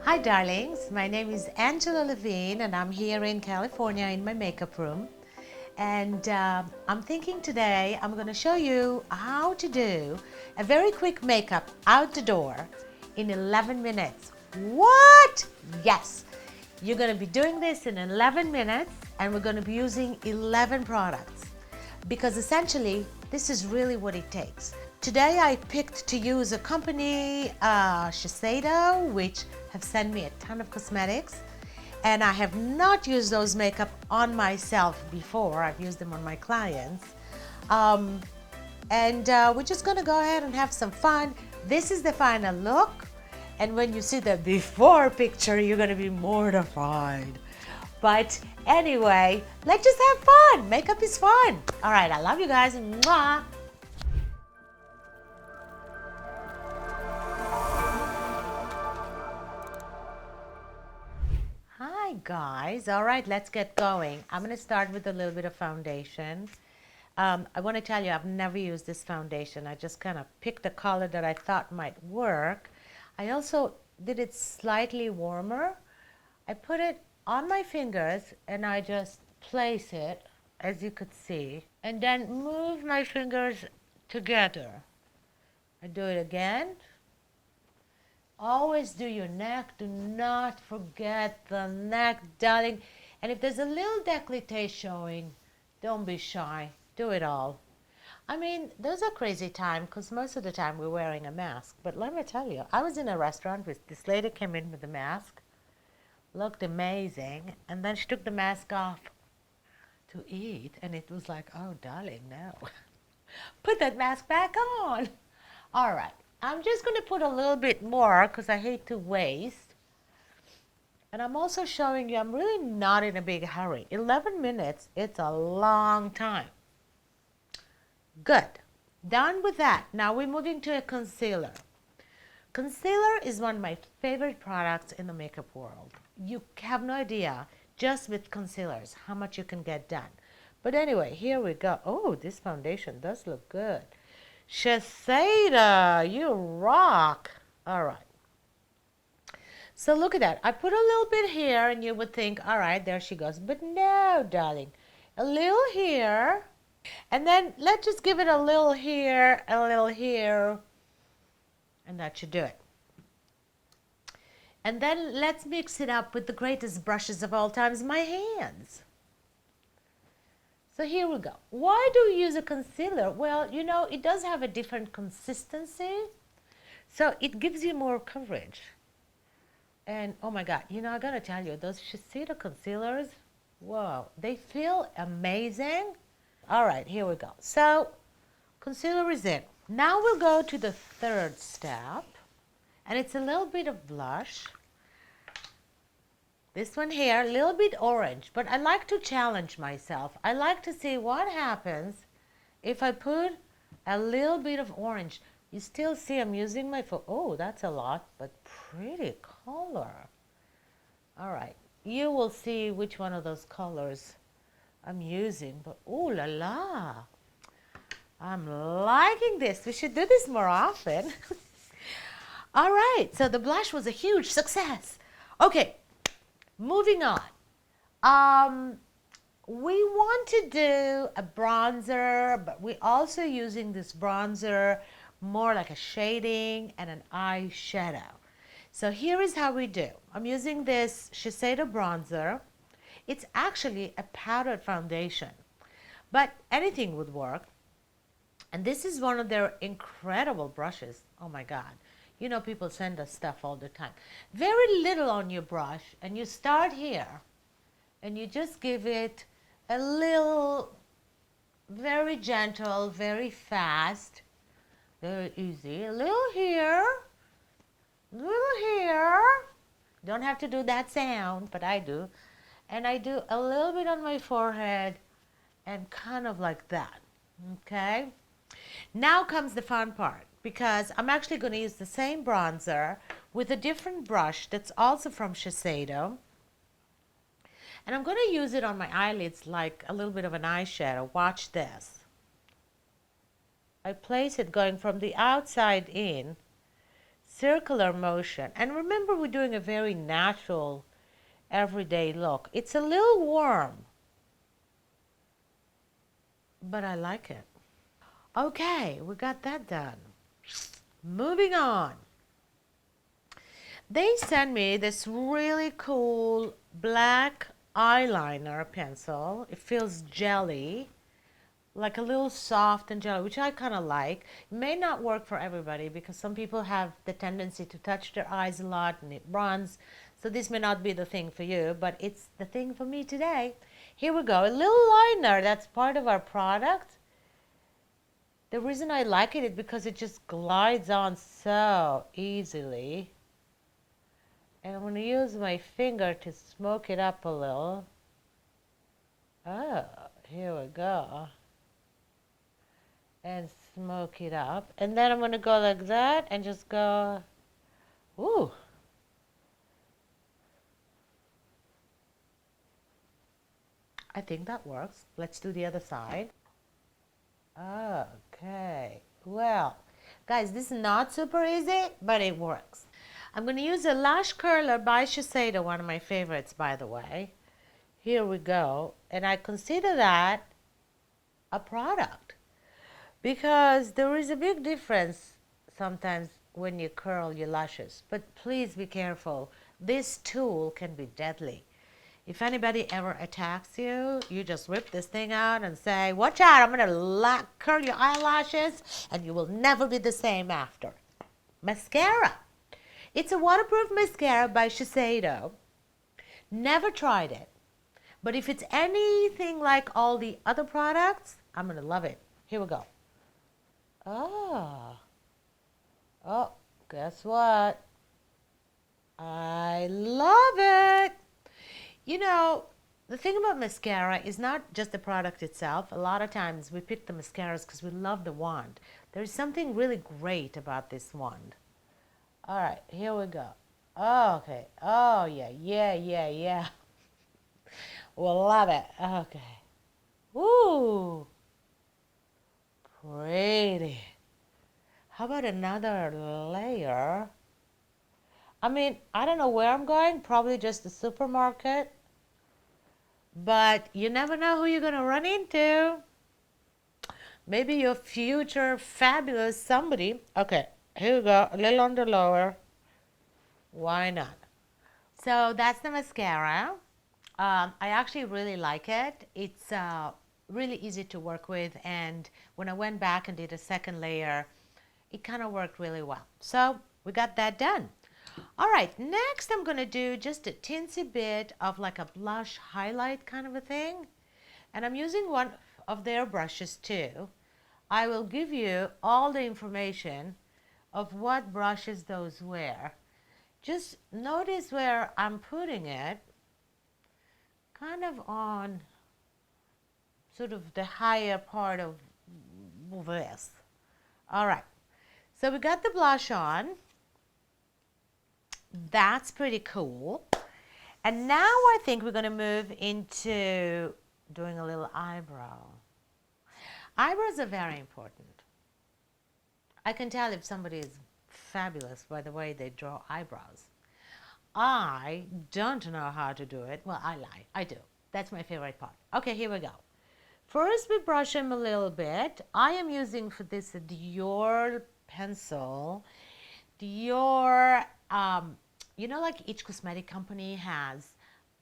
Hi darlings, my name is Angela Levin and I'm here in California in my makeup room. And I'm thinking today I'm going to show you how to do a very quick makeup out the door in 11 minutes. What? Yes, you're going to be doing this in 11 minutes and we're going to be using 11 products because essentially this is really what it takes. Today I picked to use a company, Shiseido, which have sent me a ton of cosmetics, and I have not used those makeup on myself before. I've used them on my clients. We're just gonna go ahead and have some fun. This is the final look, and when you see the before picture, you're gonna be mortified. But anyway, let's just have fun. Makeup is fun. All right, I love you guys. Mwah. Hi guys, all right, let's get going. I'm gonna start with a little bit of foundation. I want to tell you I've never used this foundation. I just kind of picked a color that I thought might work. I also did it slightly warmer. I put it on my fingers and I just place it, as you could see, and then move my fingers together. I do it again. Always do your neck. Do not forget the neck, darling. And if there's a little décolleté showing, don't be shy. Do it all. I mean, those are crazy times because most of the time we're wearing a mask. But let me tell you, I was in a restaurant with this lady came in with a mask, looked amazing, and then she took the mask off to eat, and it was like, oh, darling, no. Put that mask back on. All right. I'm just going to put a little bit more because I hate to waste. And I'm also showing you I'm really not in a big hurry. 11 minutes, it's a long time. Good. Done with that. Now we're moving to a concealer. Concealer is one of my favorite products in the makeup world. You have no idea, just with concealers, how much you can get done. But anyway, here we go. Oh, this foundation does look good. Shiseido, you rock. All right. So look at that. I put a little bit here and you would think, all right, there she goes. But no, darling. A little here. And then let's just give it a little here, a little here. And that should do it. And then let's mix it up with the greatest brushes of all times, my hands. So here we go. Why do we use a concealer? Well, you know, it does have a different consistency. So it gives you more coverage. And oh my God, you know, I gotta tell you, those Shiseido concealers, whoa, they feel amazing. All right, here we go. So concealer is in. Now we'll go to the third step. And it's a little bit of blush. This one here, a little bit orange, but I like to challenge myself. I like to see what happens if I put a little bit of orange. You still see I'm using my phone. Oh, that's a lot, but pretty color. All right, you will see which one of those colors I'm using, but oh la la. I'm liking this. We should do this more often. All right, so the blush was a huge success. Okay. Moving on, we want to do a bronzer, but we're also using this bronzer more like a shading and an eyeshadow. So here is how we do. I'm using this Shiseido bronzer. It's actually a powdered foundation, but anything would work. And this is one of their incredible brushes. Oh my God. You know, people send us stuff all the time. Very little on your brush, and you start here, and you just give it a little, very gentle, very fast, very easy. A little here, a little here. Don't have to do that sound, but I do. And I do a little bit on my forehead, and kind of like that, okay? Now comes the fun part, because I'm actually going to use the same bronzer with a different brush that's also from Shiseido. And I'm going to use it on my eyelids like a little bit of an eyeshadow. Watch this. I place it going from the outside in. circular motion. And remember, we're doing a very natural, everyday look. It's a little warm, but I like it. Okay, we got that done. Moving on. They sent me this really cool black eyeliner pencil. It feels jelly, like a little soft and jelly, which I kind of like. It may not work for everybody because some people have the tendency to touch their eyes a lot and it runs. So this may not be the thing for you, but it's the thing for me today. Here we go. A little liner that's part of our product. The reason I like it is because it just glides on so easily. And I'm going to use my finger to smoke it up a little. Oh, here we go. And smoke it up. And then I'm going to go like that and just go, ooh. I think that works. Let's do the other side. Okay. Well, guys, this is not super easy, but it works. I'm going to use a Lash Curler by Shiseido, one of my favorites, by the way. Here we go. And I consider that a product because there is a big difference sometimes when you curl your lashes. But please be careful. This tool can be deadly. If anybody ever attacks you, you just whip this thing out and say, watch out, I'm going to curl your eyelashes and you will never be the same after. Mascara. It's a waterproof mascara by Shiseido. Never tried it. But if it's anything like all the other products, I'm going to love it. Here we go. Oh, guess what? I love it. You know, the thing about mascara is not just the product itself. A lot of times we pick the mascaras because we love the wand. There's something really great about this wand. All right, here we go. Oh, okay. Oh, yeah. We'll love it. Okay. Ooh. Pretty. How about another layer? I mean, I don't know where I'm going. Probably just the supermarket. But you never know who you're going to run into. Maybe your future fabulous somebody. Okay, here we go. A little on the lower. Why not? So that's the mascara. I actually really like it. It's really easy to work with. And when I went back and did a second layer, it kind of worked really well. So we got that done. All right, next I'm going to do just a teensy bit of like a blush highlight kind of a thing. And I'm using one of their brushes too. I will give you all the information of what brushes those were. Just notice where I'm putting it, kind of on sort of the higher part of this. All right, so we got the blush on. That's pretty cool. And now I think we're going to move into doing a little eyebrow. Eyebrows are very important. I can tell if somebody is fabulous by the way they draw eyebrows. I don't know how to do it. Well, I lie. I do. That's my favorite part. Okay, here we go. First, we brush them a little bit. I am using for this a DIOR pencil. DIOR, you know, like each cosmetic company has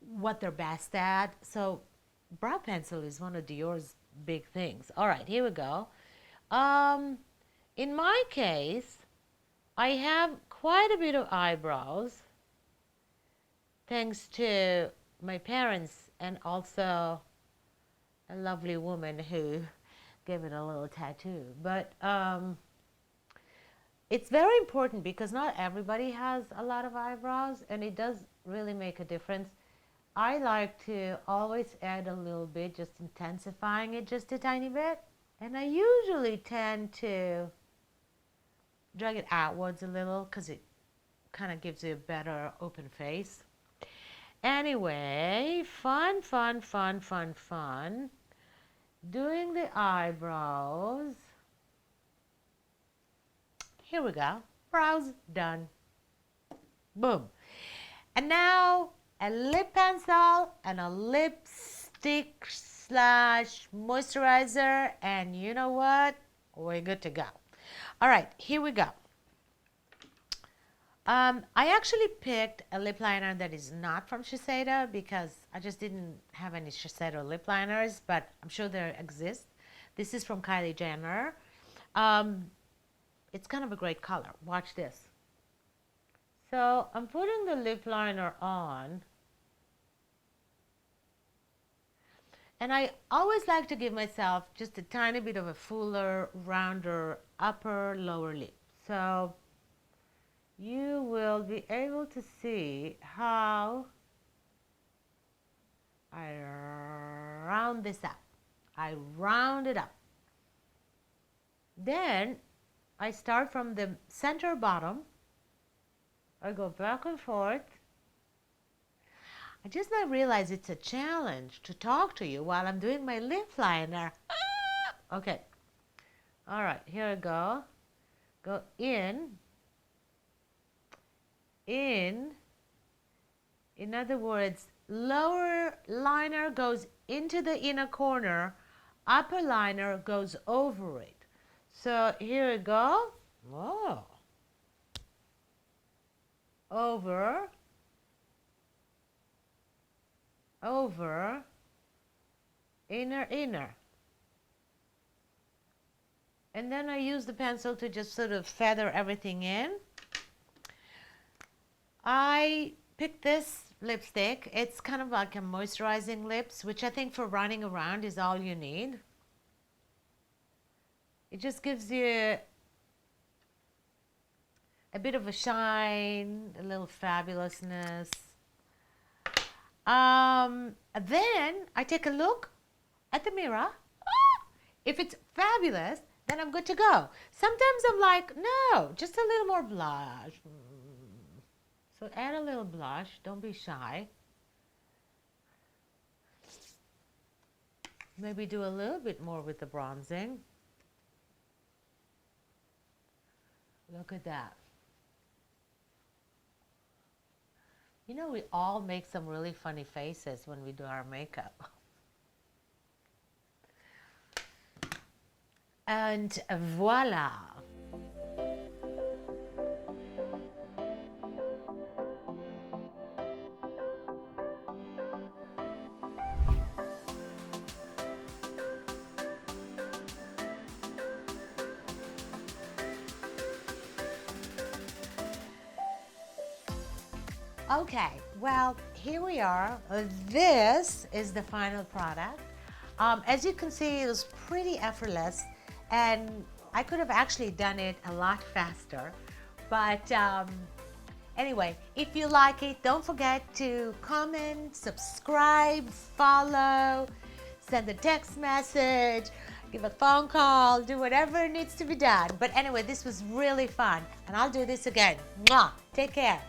what they're best at. So brow pencil is one of DIOR's big things. All right, here we go. In my case, I have quite a bit of eyebrows thanks to my parents and also a lovely woman who gave it a little tattoo. But it's very important because not everybody has a lot of eyebrows and it does really make a difference. I like to always add a little bit, just intensifying it just a tiny bit. And I usually tend to drag it outwards a little because it kind of gives you a better open face. Anyway, fun. Doing the eyebrows. Here we go. Brows done. Boom. And now a lip pencil and a lipstick slash moisturizer, and you know what? We're good to go. All right, here we go. I actually picked a lip liner that is not from Shiseido because I just didn't have any Shiseido lip liners, but I'm sure there exist. This is from Kylie Jenner. It's kind of a great color. Watch this. So I'm putting the lip liner on. And I always like to give myself just a tiny bit of a fuller, rounder upper, lower lip. So you will be able to see how I round this up. I round it up. Then I start from the center bottom. I go back and forth. I just now realize it's a challenge to talk to you while I'm doing my lip liner. Okay. All right, here I go. Go in. In other words, lower liner goes into the inner corner, upper liner goes over it. So here we go. Whoa. Over, over, inner, inner. And then I use the pencil to just sort of feather everything in. I picked this lipstick. It's kind of like a moisturizing lips, which I think for running around is all you need. It just gives you a bit of a shine, a little fabulousness. Then I take a look at the mirror. If it's fabulous, then I'm good to go. Sometimes I'm like, no, just a little more blush. So add a little blush, don't be shy. Maybe do a little bit more with the bronzing. Look at that. You know, we all make some really funny faces when we do our makeup. And voila. Okay, well, here we are. This is the final product. As you can see, it was pretty effortless, and I could have actually done it a lot faster. But anyway, if you like it, don't forget to comment, subscribe, follow, send a text message, give a phone call, do whatever needs to be done. But anyway, this was really fun, and I'll do this again. Mwah! Take care.